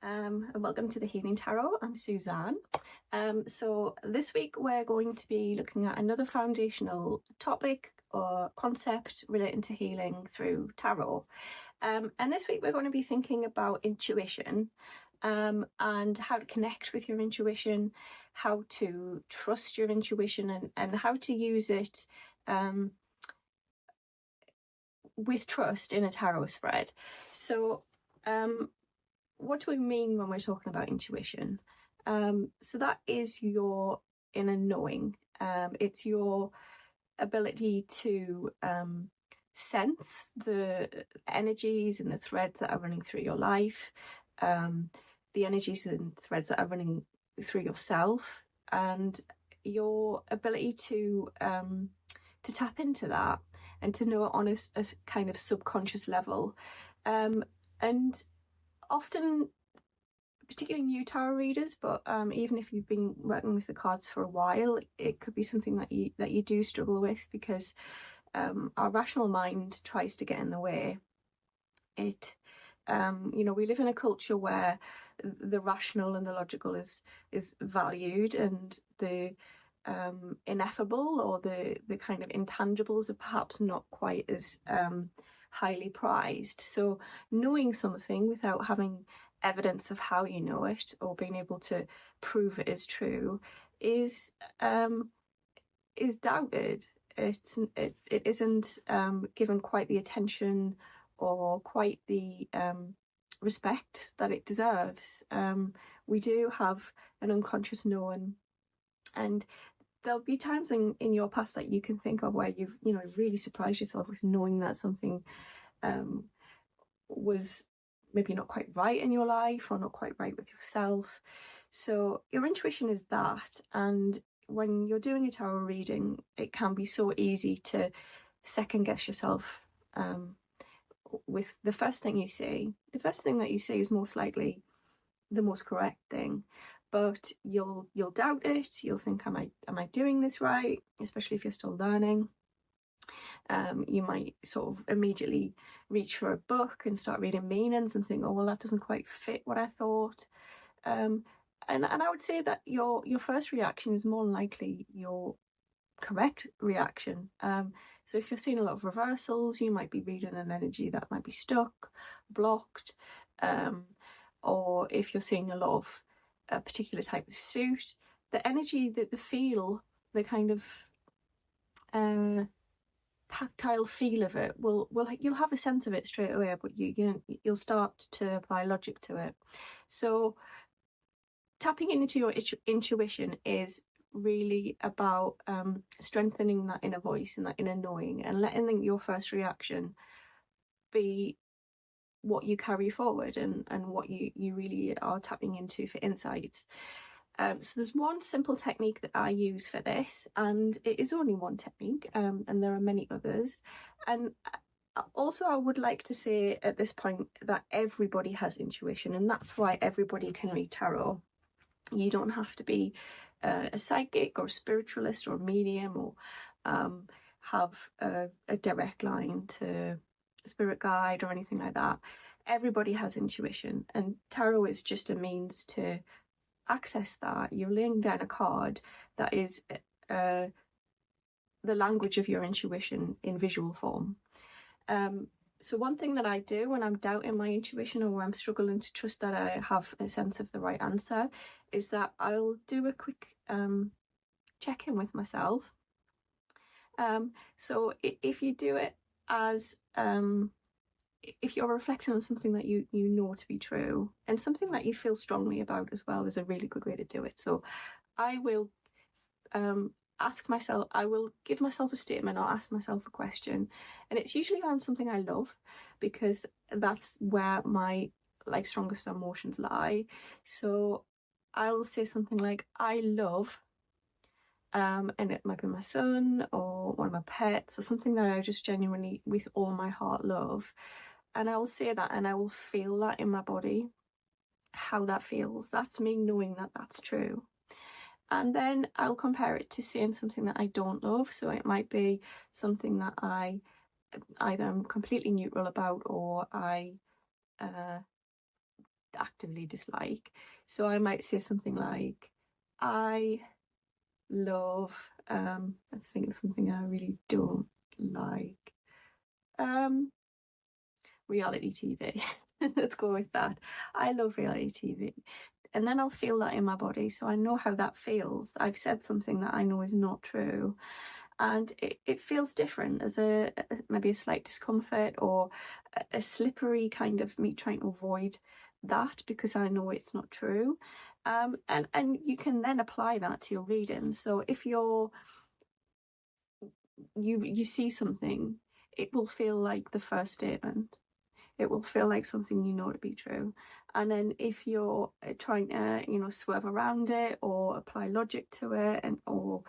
And welcome to the Healing Tarot. I'm Suzanne. So this week we're going to be looking at another foundational topic or concept relating to healing through tarot. And this week we're going to be thinking about intuition, and how to connect with your intuition, how to trust your intuition, and how to use it with trust in a tarot spread. So what do we mean when we're talking about intuition? So that is your inner knowing. It's your ability to sense the energies and the threads that are running through your life, the energies and threads that are running through yourself, and your ability to tap into that and to know it on a kind of subconscious level. And often, particularly new tarot readers, but even if you've been working with the cards for a while, it could be something that you do struggle with, because our rational mind tries to get in the way. We live in a culture where the rational and the logical is valued, and the ineffable or the kind of intangibles are perhaps not quite as highly prized. So knowing something without having evidence of how you know it or being able to prove it is true is doubted. It isn't given quite the attention or quite the respect that it deserves. We do have an unconscious knowing, and there'll be times in your past that you can think of where you've really surprised yourself with knowing that something was maybe not quite right in your life or not quite right with yourself. So your intuition is that, and when you're doing a tarot reading, it can be so easy to second guess yourself with the first thing you see. The first thing that you see is most likely the most correct thing, but you'll doubt it. You'll think, am I doing this right? Especially if you're still learning. You might sort of immediately reach for a book and start reading meanings and think, oh well, that doesn't quite fit what I thought. And I would say that your first reaction is more than likely your correct reaction. So if you're seeing a lot of reversals, you might be reading an energy that might be stuck, blocked, or if you're seeing a lot of a particular type of suit, the energy, the feel, the kind of tactile feel of it will you'll have a sense of it straight away, but you'll start to apply logic to it. So tapping into your intuition is really about strengthening that inner voice and that inner knowing, and letting your first reaction be what you carry forward and what you really are tapping into for insights. So there's one simple technique that I use for this, and it is only one technique, and there are many others. And also I would like to say at this point that everybody has intuition, and that's why everybody can read tarot. You don't have to be a psychic or a spiritualist or a medium or have a direct line to a spirit guide or anything like that. Everybody has intuition, and tarot is just a means to access that. You're laying down a card that is the language of your intuition in visual form. So one thing that I do when I'm doubting my intuition, or when I'm struggling to trust that I have a sense of the right answer, is that I'll do a quick check-in with myself. So if you do it as if you're reflecting on something that you know to be true, and something that you feel strongly about as well, is a really good way to do it. So I will I will give myself a statement or ask myself a question, and it's usually around something I love, because that's where my strongest emotions lie. So I'll say something like, I love, and it might be my son or one of my pets or something that I just genuinely with all my heart love. And I will say that, and I will feel that in my body, how that feels. That's me knowing that that's true. And then I'll compare it to saying something that I don't love. So it might be something that I either am completely neutral about, or I actively dislike. So I might say something like, I love, let's think of something I really don't like. Reality TV. Let's go with that. I love reality TV. And then I'll feel that in my body, so I know how that feels. I've said something that I know is not true, and it feels different. There's maybe a slight discomfort, or a slippery kind of me trying to avoid that because I know it's not true. And you can then apply that to your reading. So if you see something, it will feel like the first statement. It will feel like something you know to be true. And then if you're trying to, swerve around it or apply logic to it, or,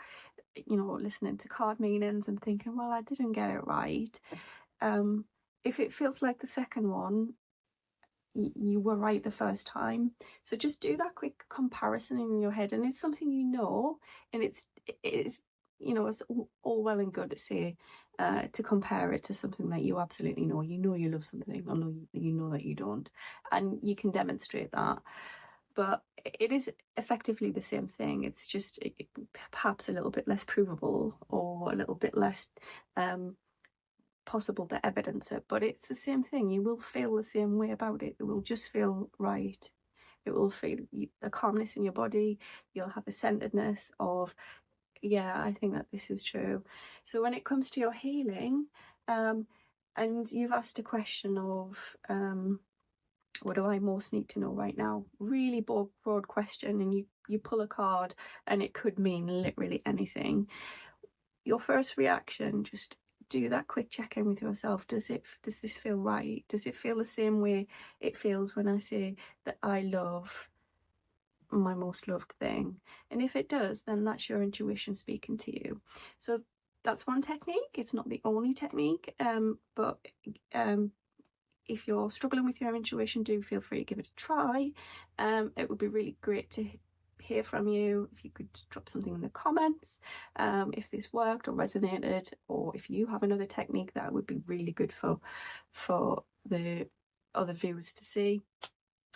listening to card meanings and thinking, well, I didn't get it right. If it feels like the second one, you were right the first time. So just do that quick comparison in your head, and it's something and it's all well and good to say, to compare it to something that you absolutely know. You know you love something, or you know that you don't, and you can demonstrate that. But it is effectively the same thing. It's just perhaps a little bit less provable, or a little bit less possible to evidence it, but it's the same thing. You will feel the same way about it. It will just feel right. It will feel a calmness in your body. You'll have a centeredness of, yeah, I think that this is true. So when it comes to your healing, and you've asked a question of, what do I most need to know right now? Really broad question, and you pull a card and it could mean literally anything. Your first reaction, just do that quick check-in with yourself. Does this feel right? Does it feel the same way it feels when I say that I love my most loved thing? And if it does, then that's your intuition speaking to you. So that's one technique. It's not the only technique, but if you're struggling with your intuition, do feel free to give it a try. It would be really great to hear from you. If you could drop something in the comments, if this worked or resonated, or if you have another technique that would be really good for the other viewers to see.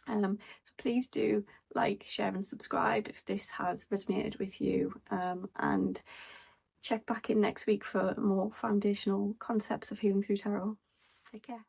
So please do like, share and subscribe if this has resonated with you, and check back in next week for more foundational concepts of healing through tarot. Take care.